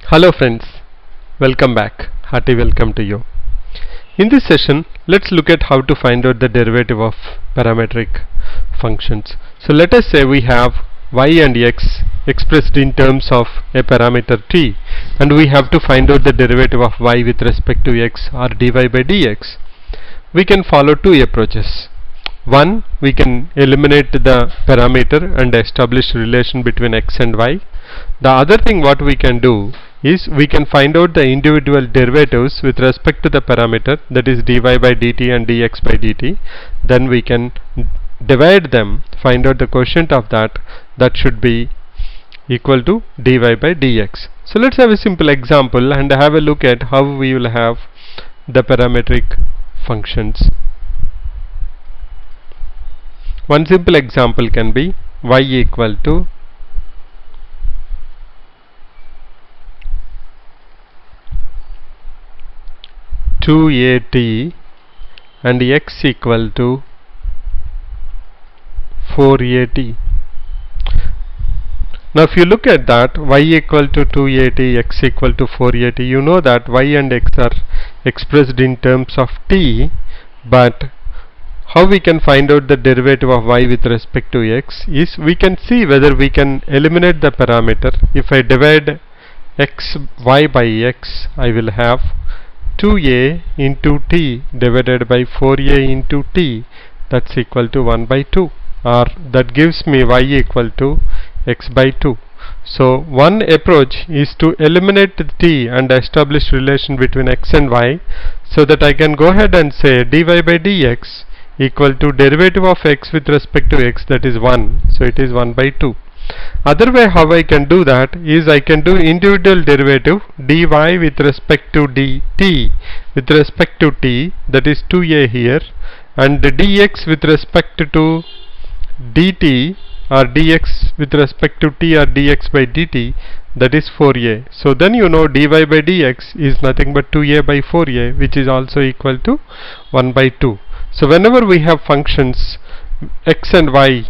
Hello friends, welcome back. Hearty welcome to you. In this session, let's look at how to find out the derivative of parametric functions. So let us say we have y and x expressed in terms of a parameter t, and we have to find out the derivative of y with respect to x, or dy by dx. We can follow two approaches. One, we can eliminate the parameter and establish relation between x and y. The other thing what we can do is we can find out the individual derivatives with respect to the parameter, that is dy by dt and dx by dt. Then we can divide them, find out the quotient of that should be equal to dy by dx. So let's have a simple example and have a look at how we will have the parametric functions. One simple example can be y equal to (2at) and x equal to 4at. Now if you look at that, y equal to 2at, x equal to 4at, you know that y and x are expressed in terms of t, but how we can find out the derivative of y with respect to x is we can see whether we can eliminate the parameter. If I divide y by x, I will have 2a into t divided by 4a into t, that's equal to 1 by 2, or that gives me y equal to x by 2. So one approach is to eliminate the t and establish relation between x and y, so that I can go ahead and say dy by dx equal to derivative of x with respect to x, that is 1, so it is 1 by 2. Other way how I can do that is I can do individual derivative dy with respect to dt with respect to t, that is 2a here, and dx with respect to dt or dx with respect to t or dx by dt, that is 4a. So then you know dy by dx is nothing but 2a by 4a, which is also equal to 1 by 2. So whenever we have functions x and y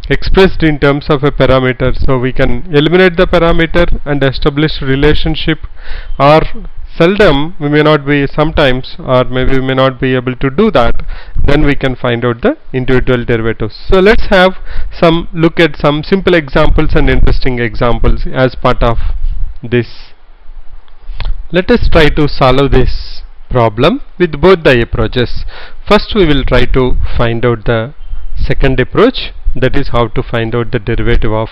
expressed in terms of a parameter, so we can eliminate the parameter and establish relationship, or seldom we may not be, sometimes, or maybe we may not be able to do that, then we can find out the individual derivatives. So let's have some look at some simple examples and interesting examples as part of this. Let us try to solve this problem with both the approaches. First we will try to find out the second approach, that is how to find out the derivative of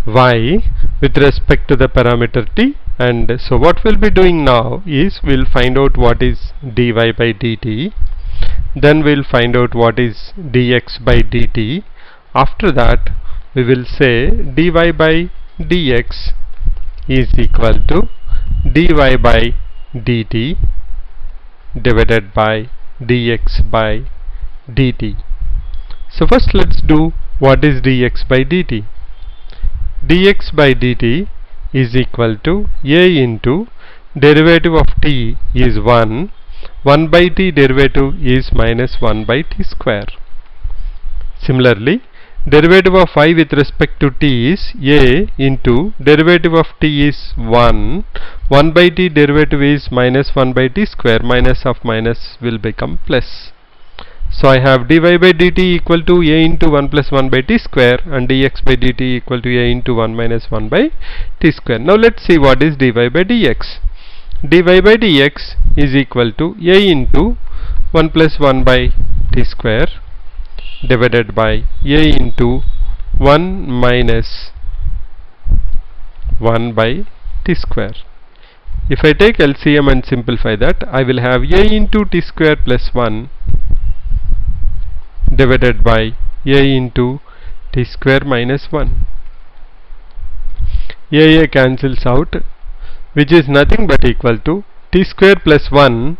y with respect to the parameter t. And so what we'll be doing now is we'll find out what is dy by dt, then we'll find out what is dx by dt. After that we will say dy by dx is equal to dy by dt divided by dx by dt. So first let's do what is dx by dt. Dx by dt is equal to a into derivative of t is 1 by t derivative is minus 1 by t square. Similarly, derivative of y with respect to t is a into derivative of t is 1 by t derivative is minus 1 by t square, minus of minus will become plus. So I have dy by dt equal to a into 1 plus 1 by t square, and dx by dt equal to a into 1 minus 1 by t square. Now let's see what is dy by dx. Dy by dx is equal to a into 1 plus 1 by t square divided by a into 1 minus 1 by t square. If I take LCM and simplify that, I will have a into t square plus 1 divided by a into t square minus 1. A cancels out, which is nothing but equal to t square plus 1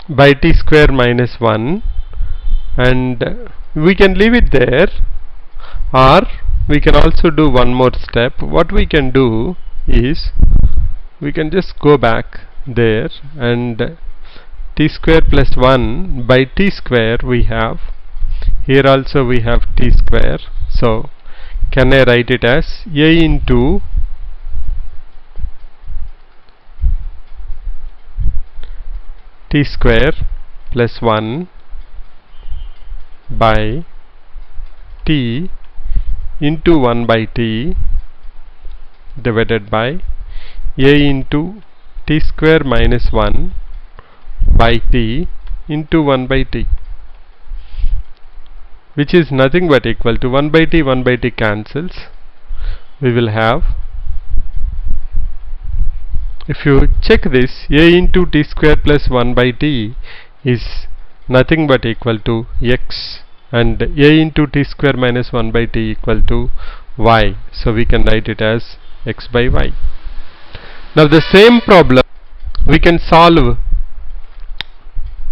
by t square minus 1, and we can leave it there, or we can also do one more step. What we can do is we can just go back there, and t square plus 1 by t square we have, here also we have t square, so can I write it as a into t square plus 1 by t into 1 by t divided by a into t square minus 1 by t into 1 by t, which is nothing but equal to 1 by t cancels. We will have, if you check this, a into t square plus 1 by t is nothing but equal to x, and a into t square minus 1 by t equal to y. So we can write it as x by y. Now the same problem we can solve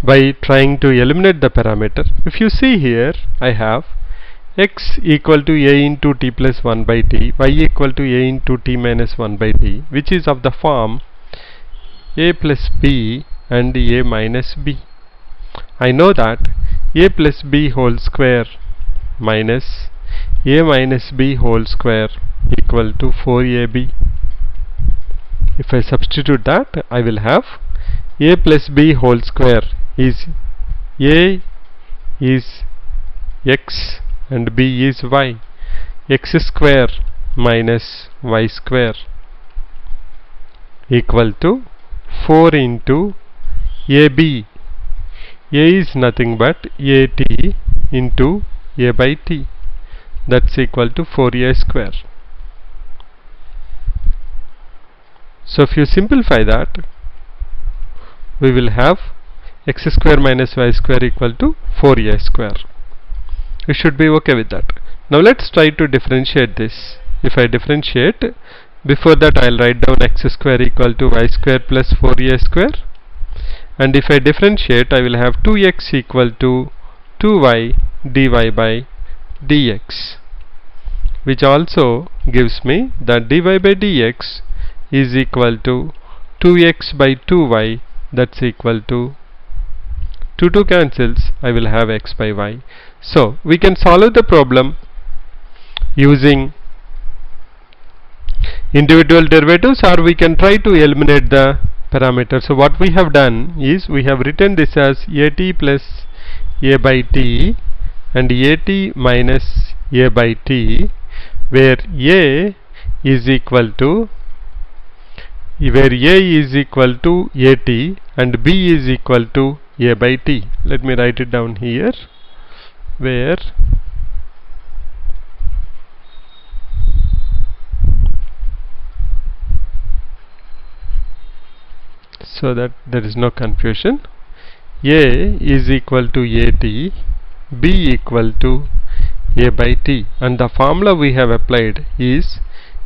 by trying to eliminate the parameter. If you see here, I have x equal to a into t plus 1 by t, y equal to a into t minus 1 by t, which is of the form a plus b and a minus b. I know that a plus b whole square minus a minus b whole square equal to 4ab. If I substitute that, I will have a plus b whole square is a is x and b is y. X square minus y square equal to 4 into ab. A is nothing but at into a by t, that's equal to 4a square. So if you simplify that, we will have x square minus y square equal to 4a square. You should be okay with that. Now let's try to differentiate this. If I differentiate, before that I'll write down x square equal to y square plus 4a square, and if I differentiate, I will have 2x equal to 2y dy by dx, which also gives me that dy by dx is equal to 2x by 2y, that's equal to 2 cancels, I will have x by y. So we can solve the problem using individual derivatives, or we can try to eliminate the parameter. So what we have done is we have written this as at plus a by t and at minus a by t, where a is equal to at and b is equal to a by t. Let me write it down here, where so that there is no confusion, a is equal to at, b equal to a by t, and the formula we have applied is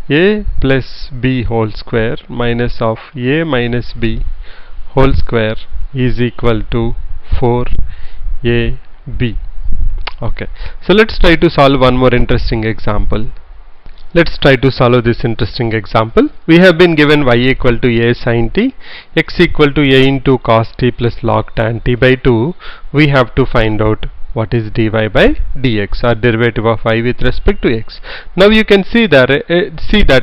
a plus b whole square minus of a minus b whole square is equal to 4ab. Okay, so let's try to solve one more interesting example. Let's try to solve this interesting example. We have been given y equal to a sin t, x equal to a into cos t plus log tan t by 2. We have to find out what is dy by dx, or derivative of y with respect to x. Now you can see that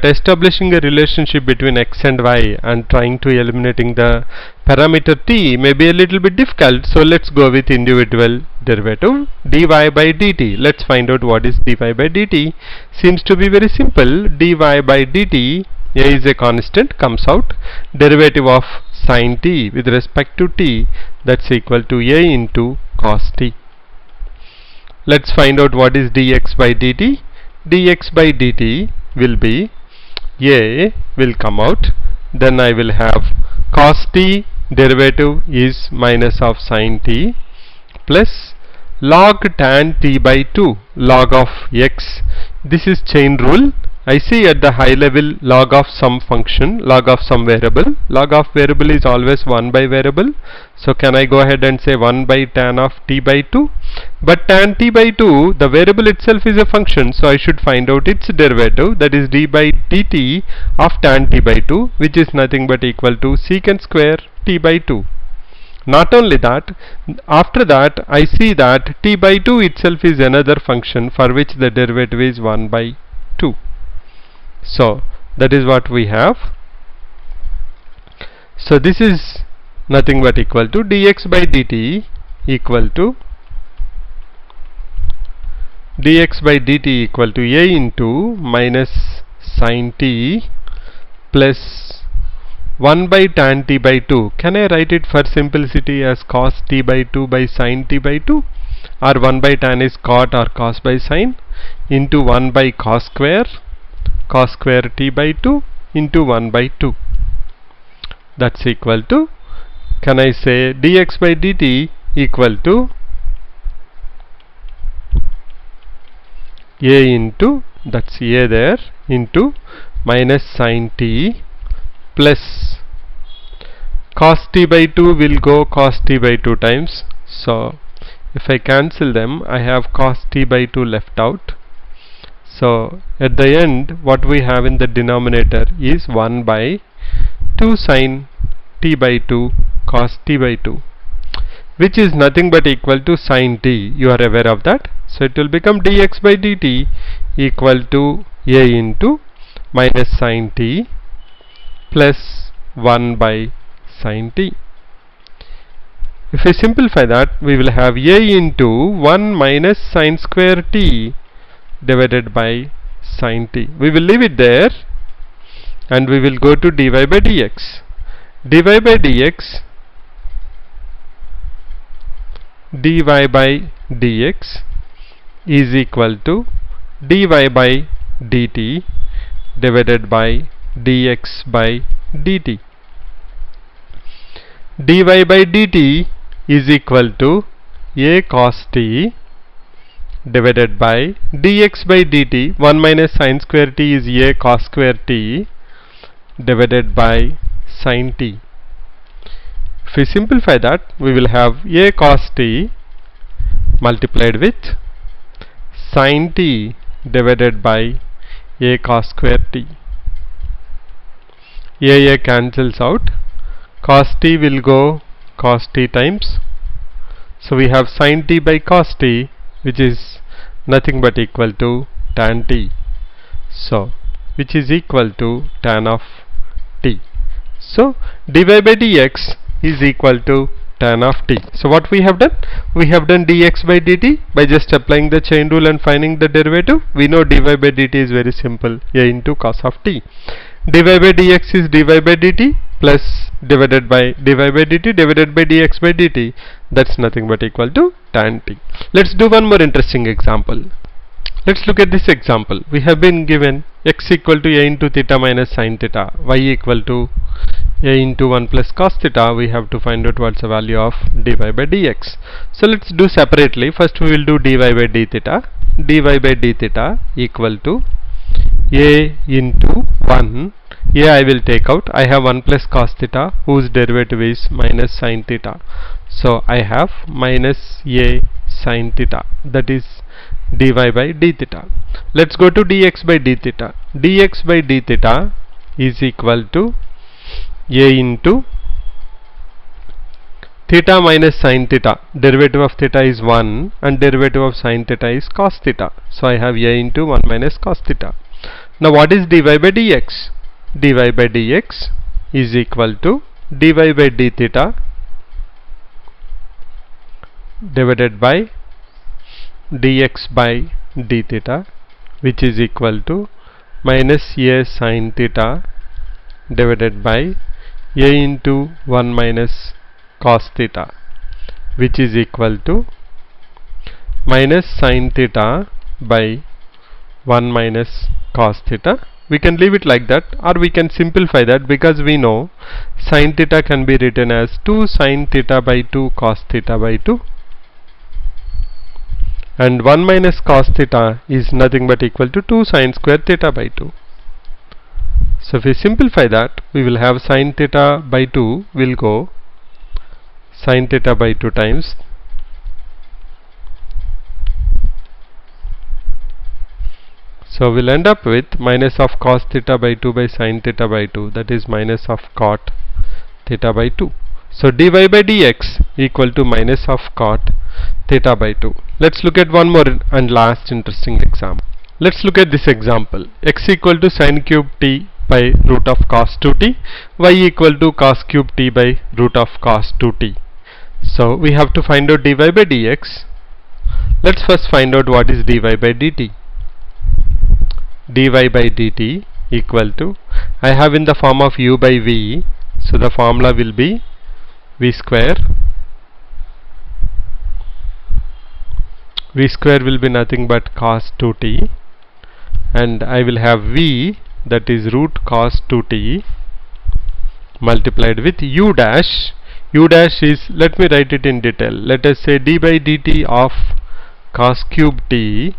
establishing a relationship between x and y and trying to eliminating the parameter t may be a little bit difficult. So let's go with individual derivative dy by dt. Let's find out what is dy by dt. Seems to be very simple. Dy by dt, a is a constant, comes out derivative of sin t with respect to t, that's equal to a into cos t. Let's find out what is dx by dt. Dx by dt will be a will come out, then I will have cos t derivative is minus of sin t plus log tan t by 2 log of x. This is chain rule. I see at the high level log of some function, log of some variable. Log of variable is always 1 by variable. So can I go ahead and say 1 by tan of t by 2? But tan t by 2, the variable itself is a function, so I should find out its derivative, that is d by dt of tan t by 2, which is nothing but equal to secant square t by 2. Not only that, after that I see that t by 2 itself is another function for which the derivative is 1 by So that is what we have. So this is nothing but equal to dx by dt equal to a into minus sin t plus 1 by tan t by 2. Can I write it for simplicity as cos t by 2 by sin t by 2, or 1 by tan is cot or cos by sin, into 1 by cos square t by 2 into 1 by 2. That's equal to, can I say dx by dt equal to a into, that's a there, into minus sin t plus cos t by 2 will go cos t by 2 times. So if I cancel them, I have cos t by 2 left out. So at the end, what we have in the denominator is 1 by 2 sin t by 2 cos t by 2, which is nothing but equal to sin t. You are aware of that. So it will become dx by dt equal to a into minus sin t plus 1 by sin t. If I simplify that, we will have a into 1 minus sin square t divided by sin t. We will leave it there and we will go to dy by dx. dy by dx is equal to dy by dt divided by dx by dt. dy by dt is equal to a cos t divided by dx by dt. 1 minus sin square t is a cos square t divided by sin t. If we simplify that, we will have a cos t multiplied with sin t divided by a cos square t. A cancels out. Cos t will go cos t times. So we have sin t by cos t, which is nothing but equal to tan t. So which is equal to tan of t. So dy by dx is equal to tan of t. So what we have done? We have done dx by dt by just applying the chain rule and finding the derivative. We know dy by dt is very simple, a into cos of t. dy by dx is dy by dt plus divided by dy by dt divided by dx by dt. That's nothing but equal to tan t. Let's do one more interesting example. Let's look at this example. We have been given x equal to a into theta minus sin theta, y equal to a into 1 plus cos theta. We have to find out what's the value of dy by dx. So let's do separately. First we will do dy by d theta. dy by d theta equal to a into 1. A I will take out. I have 1 plus cos theta whose derivative is minus sin theta. So I have minus a sin theta, that is dy by d theta. Let's go to dx by d theta. dx by d theta is equal to a into theta minus sin theta. Derivative of theta is 1 and derivative of sin theta is cos theta. So I have a into 1 minus cos theta. Now what is dy by dx? dy by dx is equal to dy by d theta divided by dx by d theta, which is equal to minus a sin theta divided by a into 1 minus cos theta, which is equal to minus sin theta by 1 minus cos theta. We can leave it like that, or we can simplify that, because we know sin theta can be written as 2 sin theta by 2 cos theta by 2, and 1 minus cos theta is nothing but equal to 2 sin square theta by 2. So if we simplify that, we will have sin theta by 2 will go sin theta by 2 times. So we'll end up with minus of cos theta by 2 by sin theta by 2, that is minus of cot theta by 2. So dy by dx equal to minus of cot theta by 2. Let's look at one more and last interesting example. Let's look at this example. X equal to sin cube t by root of cos 2t, y equal to cos cube t by root of cos 2t. So we have to find out dy by dx. Let's first find out what is dy by dt. Dy by dt equal to, I have in the form of u by v, so the formula will be v square. V square will be nothing but cos 2t, and I will have v, that is root cos 2t, multiplied with u dash. U dash is, let me write it in detail. Let us say d by dt of cos cube t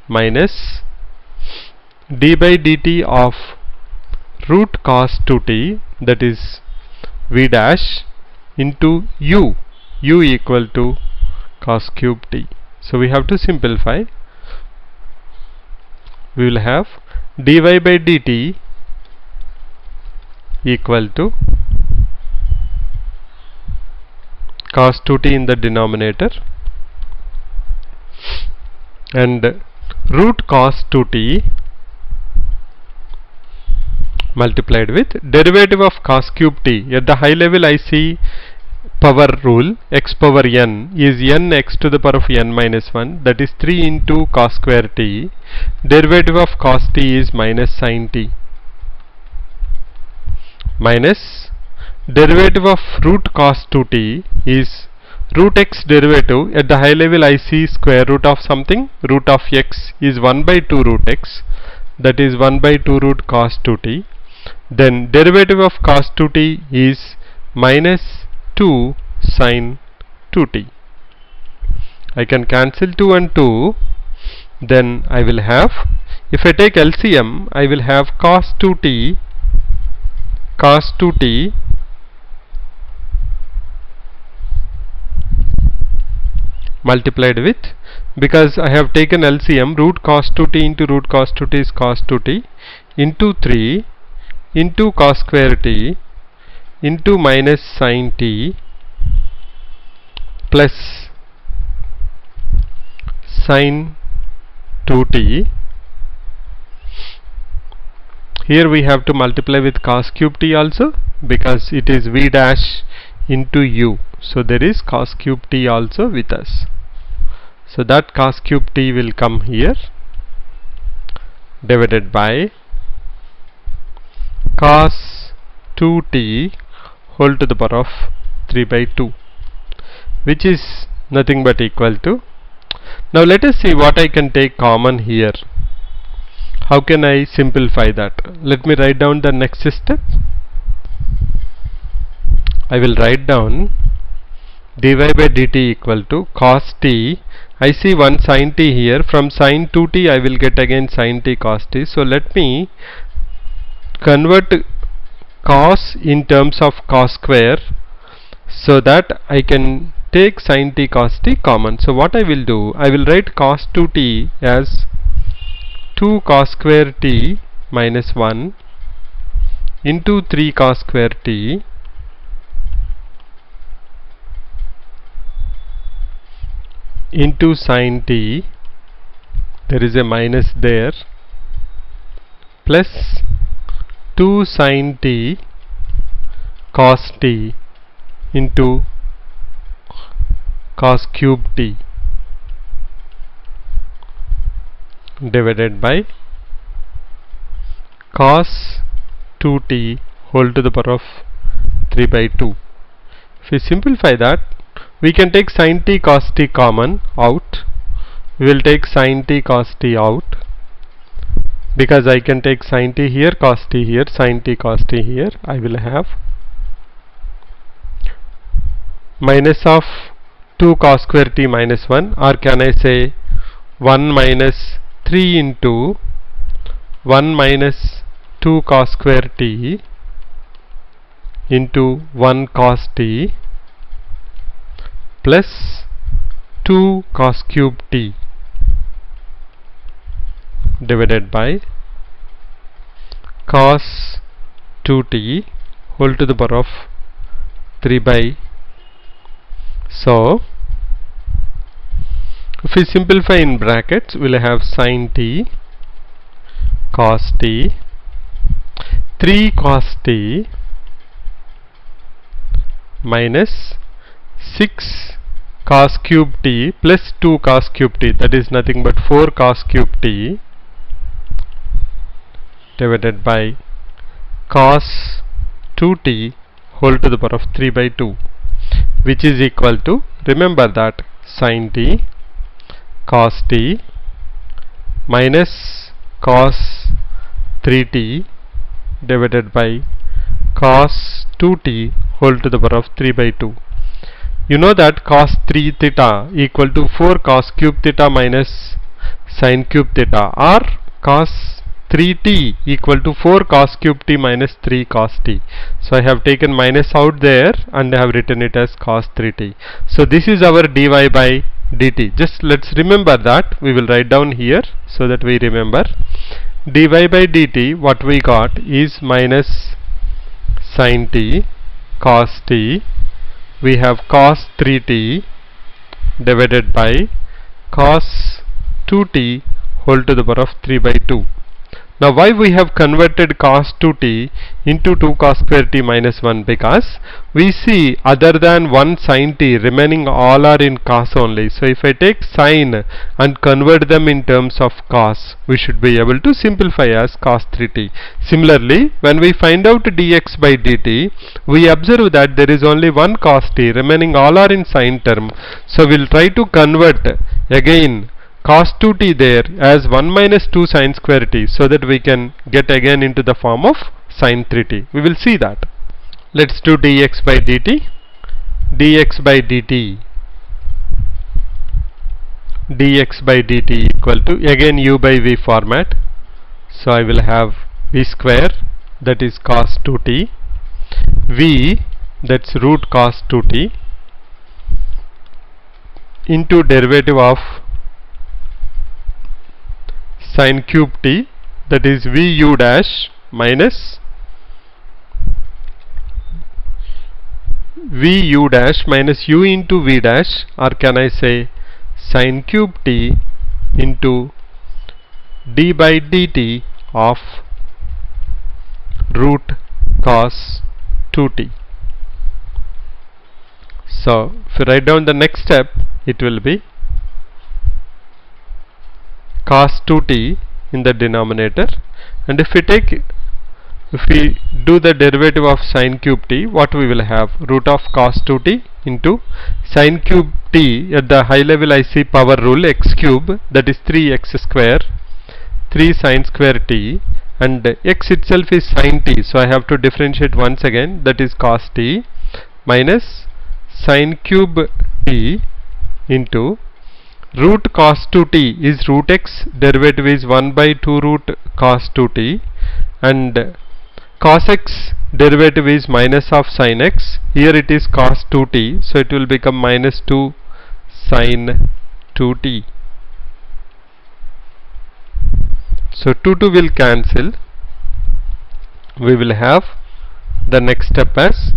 minus d by dt of root cos 2t, that is v dash, into u equal to cos cube t. So we have to simplify. We will have dy by dt equal to cos 2t in the denominator and root cos 2t multiplied with derivative of cos cube t. At the high level I see power rule, x power n is n x to the power of n minus 1, that is 3 into cos square t. Derivative of cos t is minus sin t, minus derivative of root cos 2t is root x derivative. At the high level I see square root of something, root of x is 1 by 2 root x, that is 1 by 2 root cos 2t. Then derivative of cos 2t is minus 2 sin 2t. I can cancel 2 and 2. Then I will have, if I take LCM, I will have cos 2t multiplied with, because I have taken LCM, root cos 2t into root cos 2t is cos 2t, into 3 into cos square t into minus sin t plus sin 2t. Here we have to multiply with cos cube t also, because it is v dash into u, so there is cos cube t also with us. So that cos cube t will come here, divided by cos 2t whole to the power of 3 by 2, which is nothing but equal to, now let us see what I can take common here. How can I simplify that? Let me write down the next step. I will write down dy by dt equal to cos t. I see one sin t here. From sin 2t I will get again sin t cos t. So let me convert cos in terms of cos square so that I can take sin t cos t common. So what I will do, I will write cos 2t as 2 cos square t minus 1 into 3 cos square t into sin t, there is a minus there, plus 2 sin t cos t into cos cube t divided by cos 2t whole to the power of 3 by 2. If we simplify that, we can take sin t cos t common out. We will take sin t cos t out, because I can take sin t here, cos t here, sin t cos t here. I will have minus of 2 cos square t minus 1, or can I say 1 minus 3 into 1 minus 2 cos square t into 1 cos t plus 2 cos cube t divided by cos 2t whole to the power of 3 by. So if we simplify in brackets, we will have sin t cos t, 3 cos t minus 6 cos cube t plus 2 cos cube t, that is nothing but 4 cos cube t divided by cos 2t whole to the power of 3 by 2, which is equal to, remember that, sin t cos t minus cos 3t divided by cos 2t whole to the power of 3 by 2. You know that cos 3 theta equal to 4 cos cube theta minus sin cube theta, or cos 3t equal to 4 cos cube t minus 3 cos t. So I have taken minus out there and I have written it as cos 3t. So this is our dy by dt. Just let's remember that. We will write down here so that we remember. Dy by dt, what we got is minus sin t cos t. We have cos 3t divided by cos 2t whole to the power of 3 by 2. Now why we have converted cos 2t into 2 cos square t minus 1? Because we see other than 1 sin t remaining all are in cos only. So if I take sin and convert them in terms of cos, we should be able to simplify as cos 3t. Similarly, when we find out dx by dt, we observe that there is only 1 cos t, remaining all are in sin term. So we'll try to convert again cos 2t there as 1 minus 2 sin square t, so that we can get again into the form of sin 3t. We will see that. Let's do dx by dt. Dx by dt, dx by dt equal to, again u by v format. So I will have v square, that is cos 2t, v, that's root cos 2t, into derivative of sin cube t, that is vu dash minus vu dash minus u into v dash, or can I say sin cube t into d by dt of root cos 2t. So if you write down the next step, it will be cos 2t in the denominator, and if we do the derivative of sin cube t, what we will have? Root of cos 2t into sin cube t. At the high level I see power rule, x cube, that is 3x square, 3 sin square t, and x itself is sin t, so I have to differentiate once again, that is cos t minus sin cube t into root cos 2t is root x, derivative is 1 by 2 root cos 2t, and cos x derivative is minus of sin x. Here it is cos 2t, so it will become minus 2 sin 2t. So 2 will cancel. We will have the next step as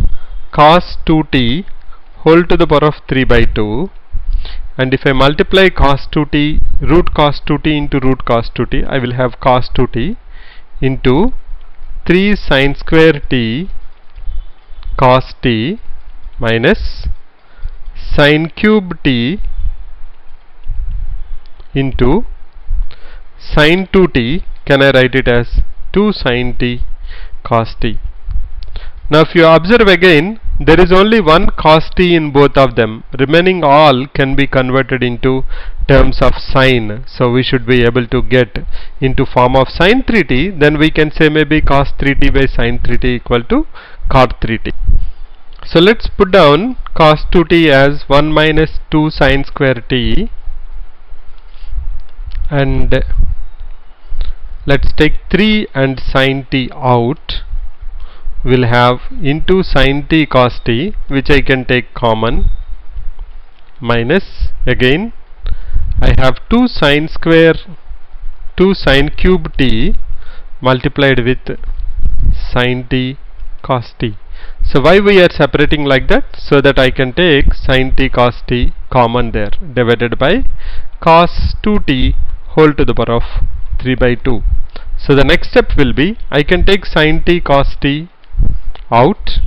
cos 2t whole to the power of 3 by 2. And if I multiply cos 2t, root cos 2t into root cos 2t, I will have cos 2t into 3 sin square t cos t minus sin cube t into sin 2t. Can I write it as 2 sin t cos t? Now if you observe again, there is only one cos t in both of them. Remaining all can be converted into terms of sine. So we should be able to get into form of sin 3t. Then we can say maybe cos 3t by sin 3t equal to cot 3t. So let's put down cos 2t as 1 minus 2 sin square t, and let's take 3 and sin t out. We'll have into sin t cos t, which I can take common, minus again I have 2 sin cube t multiplied with sin t cos t. So why we are separating like that? So that I can take sin t cos t common there, divided by cos 2t whole to the power of 3 by 2. So the next step will be, I can take sin t cos t out.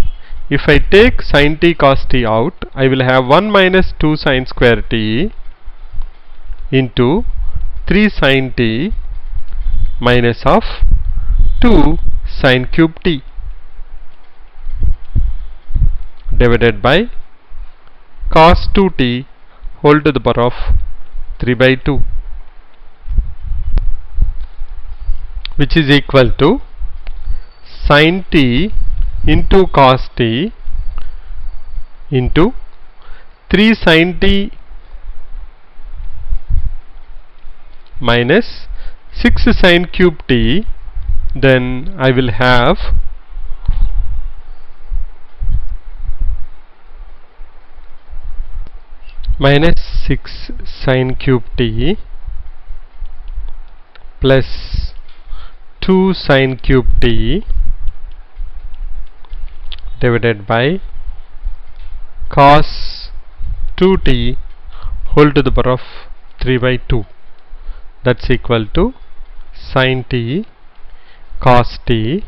If I take sin t cos t out, I will have 1 minus 2 sin square t into 3 sin t minus of 2 sin cube t divided by cos 2t whole to the power of 3 by 2, which is equal to sin t into cos t into 3 sin t minus 6 sin cube t. Then I will have minus 6 sin cube t plus 2 sin cube t divided by cos 2t whole to the power of 3 by 2. That's equal to sin t cos t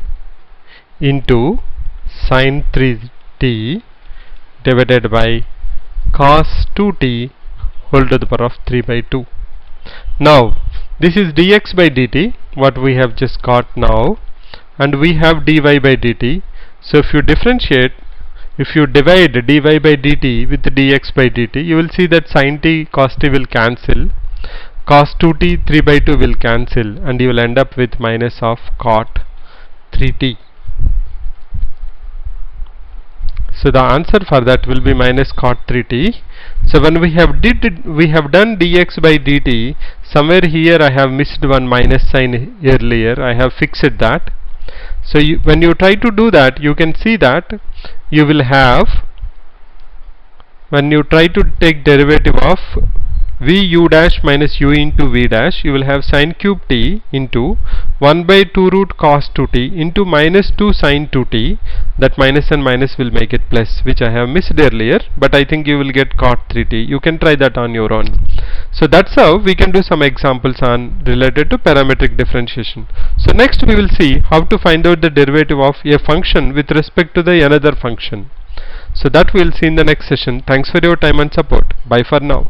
into sin 3t divided by cos 2t whole to the power of 3 by 2. Now this is dx by dt, what we have just got now, and we have dy by dt. So if you differentiate, if you divide dy by dt with dx by dt, you will see that sin t cos t will cancel, cos 2t 3 by 2 will cancel, and you will end up with minus of cot 3t. So the answer for that will be minus cot 3t. So when we have done dx by dt, somewhere here I have missed one minus sign earlier. I have fixed that. So when you try to do that, you can see that you will have, when you try to take derivative of v u dash minus u into v dash, you will have sin cube t into 1 by 2 root cos 2t into minus 2 sin 2t. That minus and minus will make it plus, which I have missed earlier, but I think you will get cot 3t. You can try that on your own. So that's how we can do some examples on related to parametric differentiation. So next we will see how to find out the derivative of a function with respect to the another function. So that we will see in the next session. Thanks for your time and support. Bye for now.